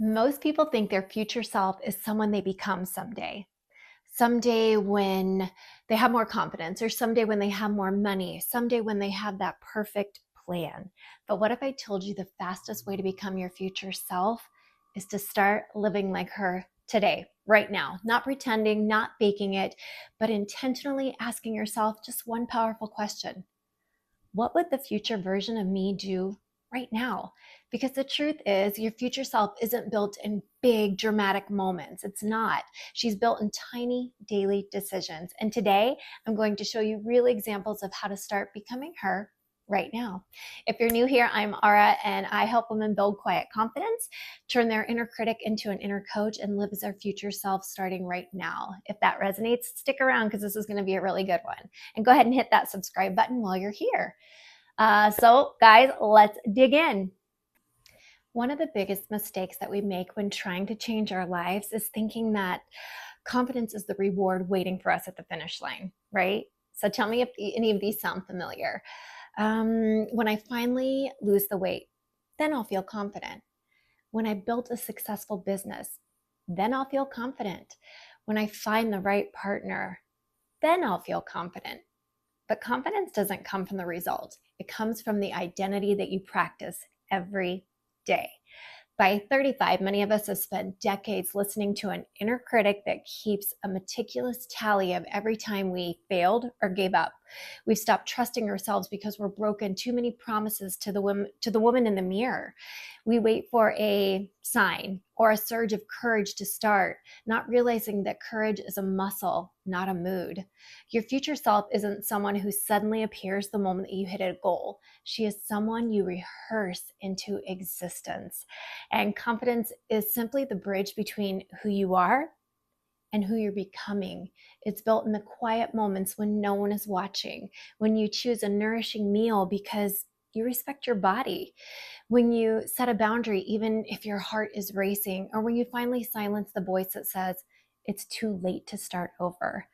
Most people think their future self is someone they become someday. Someday when they have more confidence, or someday when they have more money, someday when they have that perfect plan. But what if I told you the fastest way to become your future self is to start living like her today, right now? Not pretending, not faking it, but intentionally asking yourself just one powerful question: what would the future version of me do right now? Because the truth is, your future self isn't built in big dramatic moments. It's not. She's built in tiny daily decisions. And today, I'm going to show you real examples of how to start becoming her right now. If you're new here, I'm Ara, and I help women build quiet confidence, turn their inner critic into an inner coach, and live as their future self starting right now. If that resonates, stick around because this is going to be a really good one. And go ahead and hit that subscribe button while you're here. So guys, let's dig in. One of the biggest mistakes that we make when trying to change our lives is thinking that confidence is the reward waiting for us at the finish line, right? So tell me if any of these sound familiar. When I finally lose the weight, then I'll feel confident. When I built a successful business, then I'll feel confident. When I find the right partner, then I'll feel confident. But confidence doesn't come from the result. It comes from the identity that you practice every day. By 35, many of us have spent decades listening to an inner critic that keeps a meticulous tally of every time we failed or gave up. We've stopped trusting ourselves because we're broken too many promises to the woman in the mirror. We wait for a sign or a surge of courage to start, not realizing that courage is a muscle, not a mood. Your future self isn't someone who suddenly appears the moment that you hit a goal. She is someone you rehearse into existence. And confidence is simply the bridge between who you are and who you're becoming. It's built in the quiet moments when no one is watching, when you choose a nourishing meal because you respect your body, when you set a boundary, even if your heart is racing, or when you finally silence the voice that says, it's too late to start over.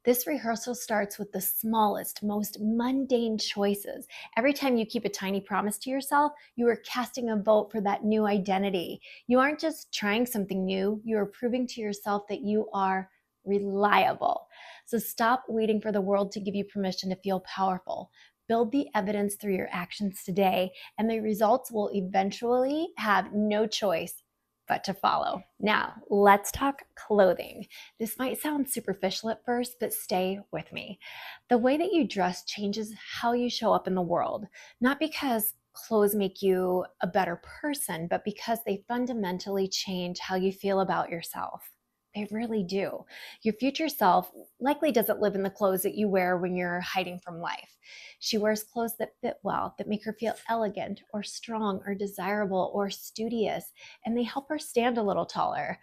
This rehearsal starts with the smallest, most mundane choices. Every time you keep a tiny promise to yourself, you are casting a vote for that new identity. You aren't just trying something new, you are proving to yourself that you are reliable. So stop waiting for the world to give you permission to feel powerful. Build the evidence through your actions today, and the results will eventually have no choice but to follow. Now, let's talk clothing. This might sound superficial at first, but stay with me. The way that you dress changes how you show up in the world, not because clothes make you a better person, but because they fundamentally change how you feel about yourself. They really do. Your future self likely doesn't live in the clothes that you wear when you're hiding from life. She wears clothes that fit well, that make her feel elegant or strong or desirable or studious, and they help her stand a little taller.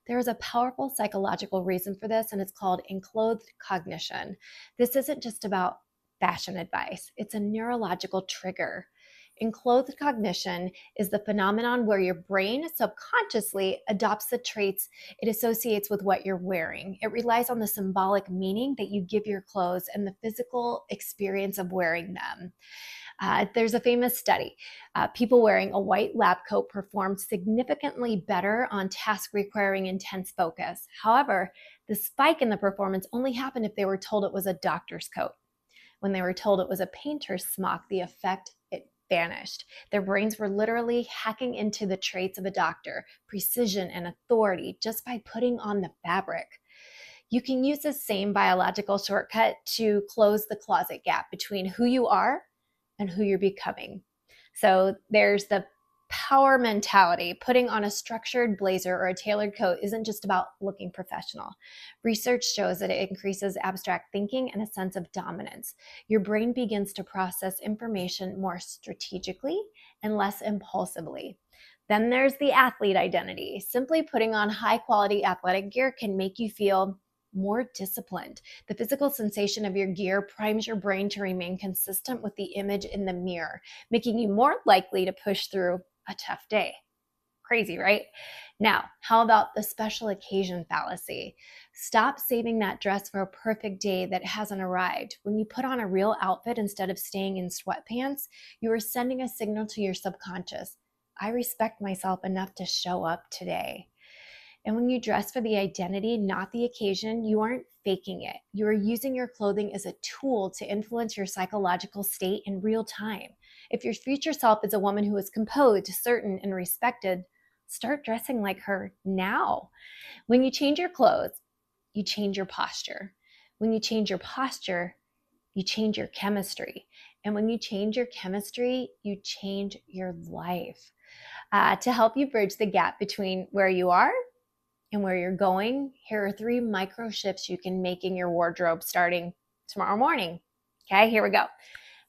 There is a powerful psychological reason for this, and it's called enclothed cognition. This isn't just about fashion advice, it's a neurological trigger. Enclothed cognition is the phenomenon where your brain subconsciously adopts the traits it associates with what you're wearing. It relies on the symbolic meaning that you give your clothes and the physical experience of wearing them. There's a famous study. People wearing a white lab coat performed significantly better on tasks requiring intense focus. However, the spike in the performance only happened if they were told it was a doctor's coat. When they were told it was a painter's smock, the effect it vanished. Their brains were literally hacking into the traits of a doctor, precision and authority, just by putting on the fabric. You can use the same biological shortcut to close the closet gap between who you are and who you're becoming. So there's the power mentality. Putting on a structured blazer or a tailored coat isn't just about looking professional. Research shows that it increases abstract thinking and a sense of dominance. Your brain begins to process information more strategically and less impulsively. Then there's the athlete identity. Simply putting on high quality athletic gear can make you feel more disciplined. The physical sensation of your gear primes your brain to remain consistent with the image in the mirror, making you more likely to push through a tough day. Crazy, right? Now, how about the special occasion fallacy? Stop saving that dress for a perfect day that hasn't arrived. When you put on a real outfit instead of staying in sweatpants, you are sending a signal to your subconscious. I respect myself enough to show up today. And when you dress for the identity, not the occasion, you aren't faking it. You are using your clothing as a tool to influence your psychological state in real time. If your future self is a woman who is composed, certain, and respected, start dressing like her now. When you change your clothes, you change your posture. When you change your posture, you change your chemistry. And when you change your chemistry, you change your life. To help you bridge the gap between where you are and where you're going, here are 3 micro shifts you can make in your wardrobe starting tomorrow morning. Okay, here we go.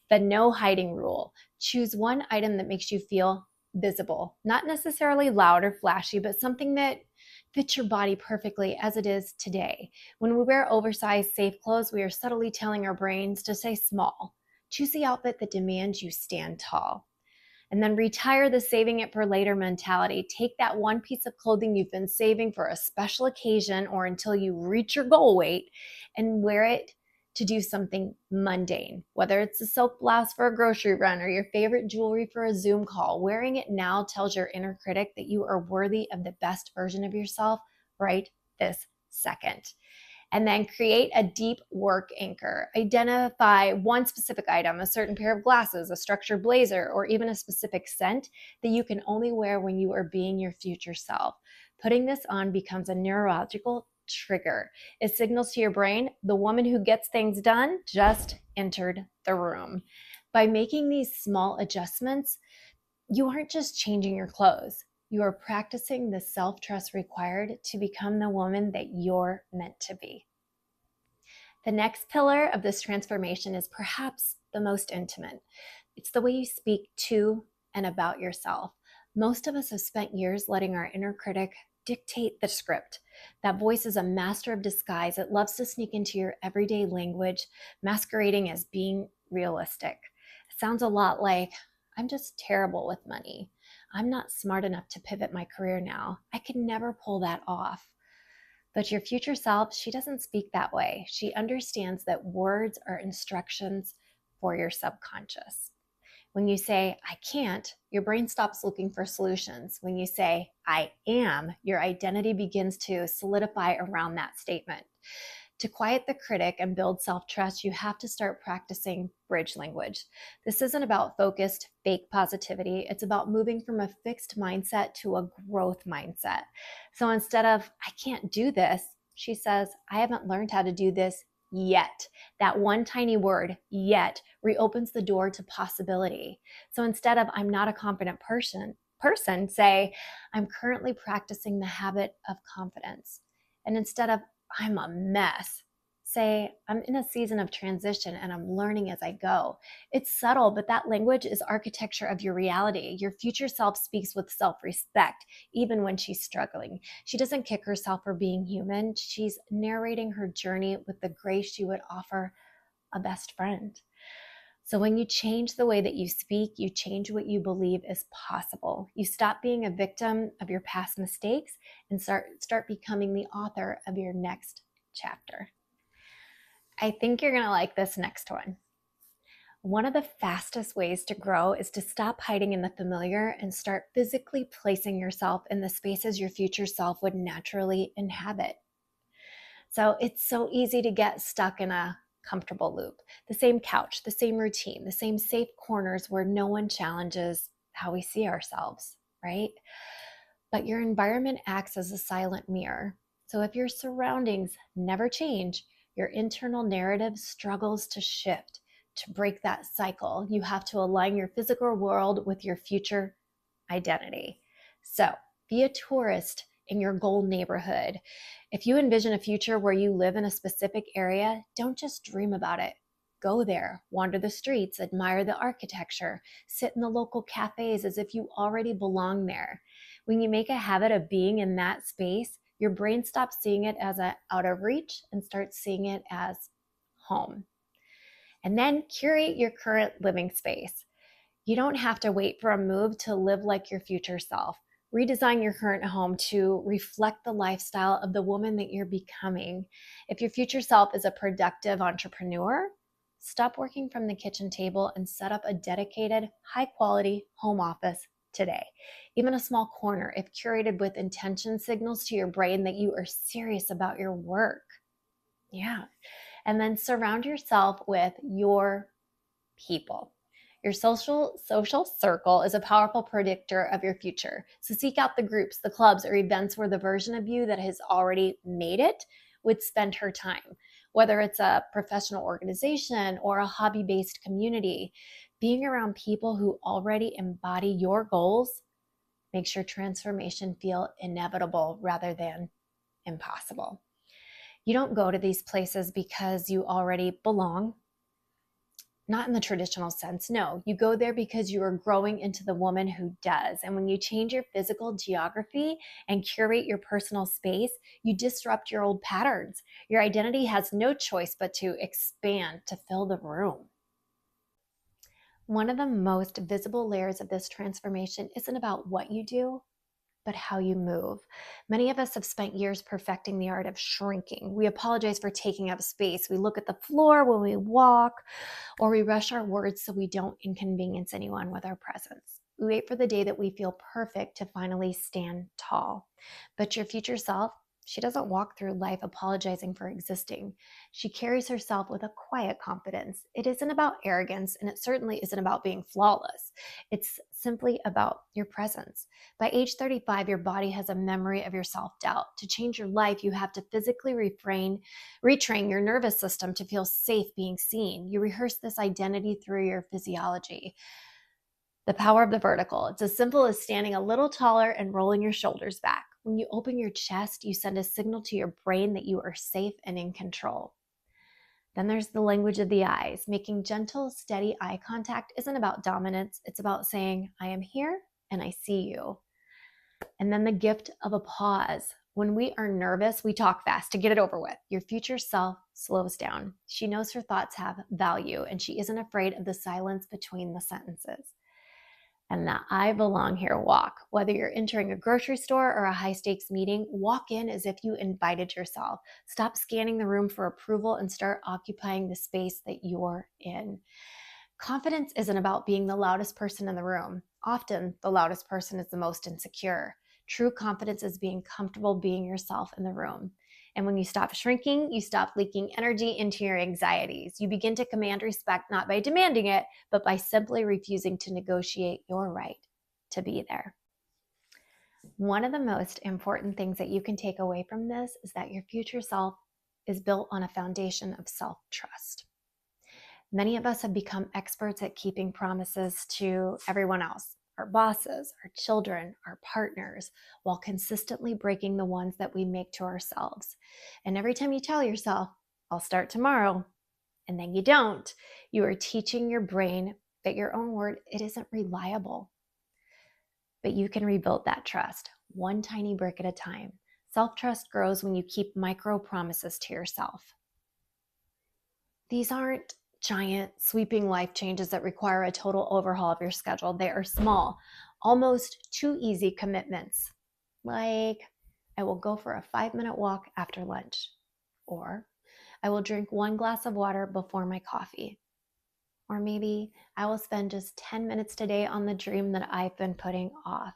The no hiding rule. Choose one item that makes you feel visible, not necessarily loud or flashy, but something that fits your body perfectly as it is today. When we wear oversized, safe clothes, we are subtly telling our brains to stay small. Choose the outfit that demands you stand tall. And then retire the saving it for later mentality. Take that one piece of clothing you've been saving for a special occasion or until you reach your goal weight and wear it to do something mundane. Whether it's a silk blouse for a grocery run or your favorite jewelry for a Zoom call, wearing it now tells your inner critic that you are worthy of the best version of yourself right this second. And then create a deep work anchor. Identify one specific item, a certain pair of glasses, a structured blazer, or even a specific scent that you can only wear when you are being your future self. Putting this on becomes a neurological trigger. It signals to your brain, the woman who gets things done just entered the room. By making these small adjustments, you aren't just changing your clothes. You are practicing the self-trust required to become the woman that you're meant to be. The next pillar of this transformation is perhaps the most intimate. It's the way you speak to and about yourself. Most of us have spent years letting our inner critic dictate the script. That voice is a master of disguise. It loves to sneak into your everyday language, masquerading as being realistic. It sounds a lot like, I'm just terrible with money. I'm not smart enough to pivot my career now. I could never pull that off. But your future self, she doesn't speak that way. She understands that words are instructions for your subconscious. When you say, I can't, your brain stops looking for solutions. When you say, I am, your identity begins to solidify around that statement. To quiet the critic and build self-trust, you have to start practicing bridge language. This isn't about focused, fake positivity. It's about moving from a fixed mindset to a growth mindset. So instead of, I can't do this, she says, I haven't learned how to do this yet. That one tiny word, yet, reopens the door to possibility. So instead of, I'm not a confident person, say, I'm currently practicing the habit of confidence. And instead of, I'm a mess, say, I'm in a season of transition and I'm learning as I go. It's subtle, but that language is architecture of your reality. Your future self speaks with self-respect, even when she's struggling. She doesn't kick herself for being human. She's narrating her journey with the grace she would offer a best friend. So when you change the way that you speak, you change what you believe is possible. You stop being a victim of your past mistakes and start becoming the author of your next chapter. I think you're going to like this next one. One of the fastest ways to grow is to stop hiding in the familiar and start physically placing yourself in the spaces your future self would naturally inhabit. So it's so easy to get stuck in a comfortable loop. The same couch, the same routine, the same safe corners where no one challenges how we see ourselves, right? But your environment acts as a silent mirror. So if your surroundings never change, your internal narrative struggles to shift. To break that cycle, you have to align your physical world with your future identity. So be a tourist in your goal neighborhood. If you envision a future where you live in a specific area, don't just dream about it. Go there, wander the streets, admire the architecture, sit in the local cafes as if you already belong there. When you make a habit of being in that space, your brain stops seeing it as out of reach and starts seeing it as home. And then curate your current living space. You don't have to wait for a move to live like your future self. Redesign your current home to reflect the lifestyle of the woman that you're becoming. If your future self is a productive entrepreneur, stop working from the kitchen table and set up a dedicated, high-quality home office today. Even a small corner, if curated with intention, signals to your brain that you are serious about your work. Yeah. And then surround yourself with your people. Your social circle is a powerful predictor of your future. So seek out the groups, the clubs, or events where the version of you that has already made it would spend her time. Whether it's a professional organization or a hobby-based community, being around people who already embody your goals makes your transformation feel inevitable rather than impossible. You don't go to these places because you already belong. Not in the traditional sense. No, you go there because you are growing into the woman who does. And when you change your physical geography and curate your personal space, you disrupt your old patterns. Your identity has no choice but to expand to fill the room. One of the most visible layers of this transformation isn't about what you do, but how you move. Many of us have spent years perfecting the art of shrinking. We apologize for taking up space. We look at the floor when we walk, or we rush our words so we don't inconvenience anyone with our presence. We wait for the day that we feel perfect to finally stand tall. But your future self, she doesn't walk through life apologizing for existing. She carries herself with a quiet confidence. It isn't about arrogance, and it certainly isn't about being flawless. It's simply about your presence. By age 35, your body has a memory of your self-doubt. To change your life, you have to physically retrain your nervous system to feel safe being seen. You rehearse this identity through your physiology. The power of the vertical. It's as simple as standing a little taller and rolling your shoulders back. When you open your chest, you send a signal to your brain that you are safe and in control. Then there's the language of the eyes. Making gentle, steady eye contact isn't about dominance. It's about saying, I am here and I see you. And then the gift of a pause. When we are nervous, we talk fast to get it over with. Your future self slows down. She knows her thoughts have value, and she isn't afraid of the silence between the sentences. And the I belong here walk. Whether you're entering a grocery store or a high stakes meeting, walk in as if you invited yourself. Stop scanning the room for approval and start occupying the space that you're in. Confidence isn't about being the loudest person in the room. Often, the loudest person is the most insecure. True confidence is being comfortable being yourself in the room. And when you stop shrinking, you stop leaking energy into your anxieties. You begin to command respect not by demanding it, but by simply refusing to negotiate your right to be there. One of the most important things that you can take away from this is that your future self is built on a foundation of self-trust. Many of us have become experts at keeping promises to everyone else, our bosses, our children, our partners, while consistently breaking the ones that we make to ourselves. And every time you tell yourself, I'll start tomorrow, and then you don't, you are teaching your brain that your own word, it isn't reliable. But you can rebuild that trust, one tiny brick at a time. Self-trust grows when you keep micro promises to yourself. These aren't giant, sweeping life changes that require a total overhaul of your schedule. They are small, almost too easy commitments. Like, I will go for a 5-minute walk after lunch, or I will drink 1 glass of water before my coffee, or maybe I will spend just 10 minutes today on the dream that I've been putting off.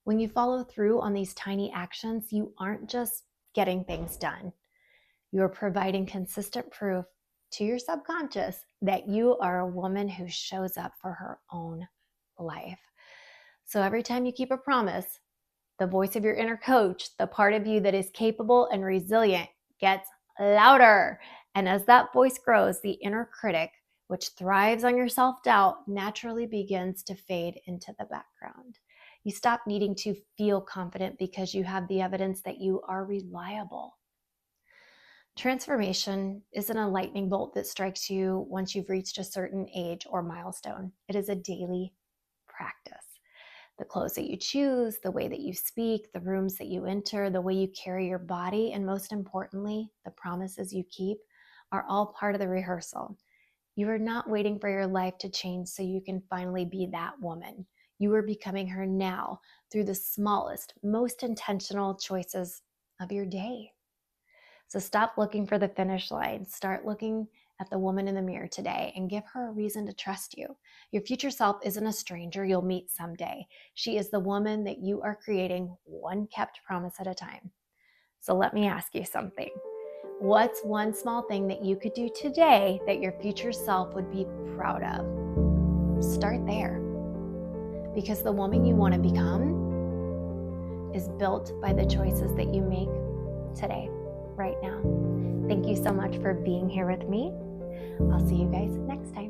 When you follow through on these tiny actions, you aren't just getting things done. You are providing consistent proof to your subconscious that you are a woman who shows up for her own life. So every time you keep a promise, the voice of your inner coach, the part of you that is capable and resilient, gets louder. And as that voice grows, the inner critic, which thrives on your self-doubt, naturally begins to fade into the background. You stop needing to feel confident because you have the evidence that you are reliable. Transformation isn't a lightning bolt that strikes you once you've reached a certain age or milestone. It is a daily practice. The clothes that you choose, the way that you speak, the rooms that you enter, the way you carry your body, and most importantly, the promises you keep are all part of the rehearsal. You are not waiting for your life to change so you can finally be that woman. You are becoming her now through the smallest, most intentional choices of your day. So stop looking for the finish line. Start looking at the woman in the mirror today and give her a reason to trust you. Your future self isn't a stranger you'll meet someday. She is the woman that you are creating one kept promise at a time. So let me ask you something. What's one small thing that you could do today that your future self would be proud of? Start there. Because the woman you want to become is built by the choices that you make today, right now. Thank you so much for being here with me. I'll see you guys next time.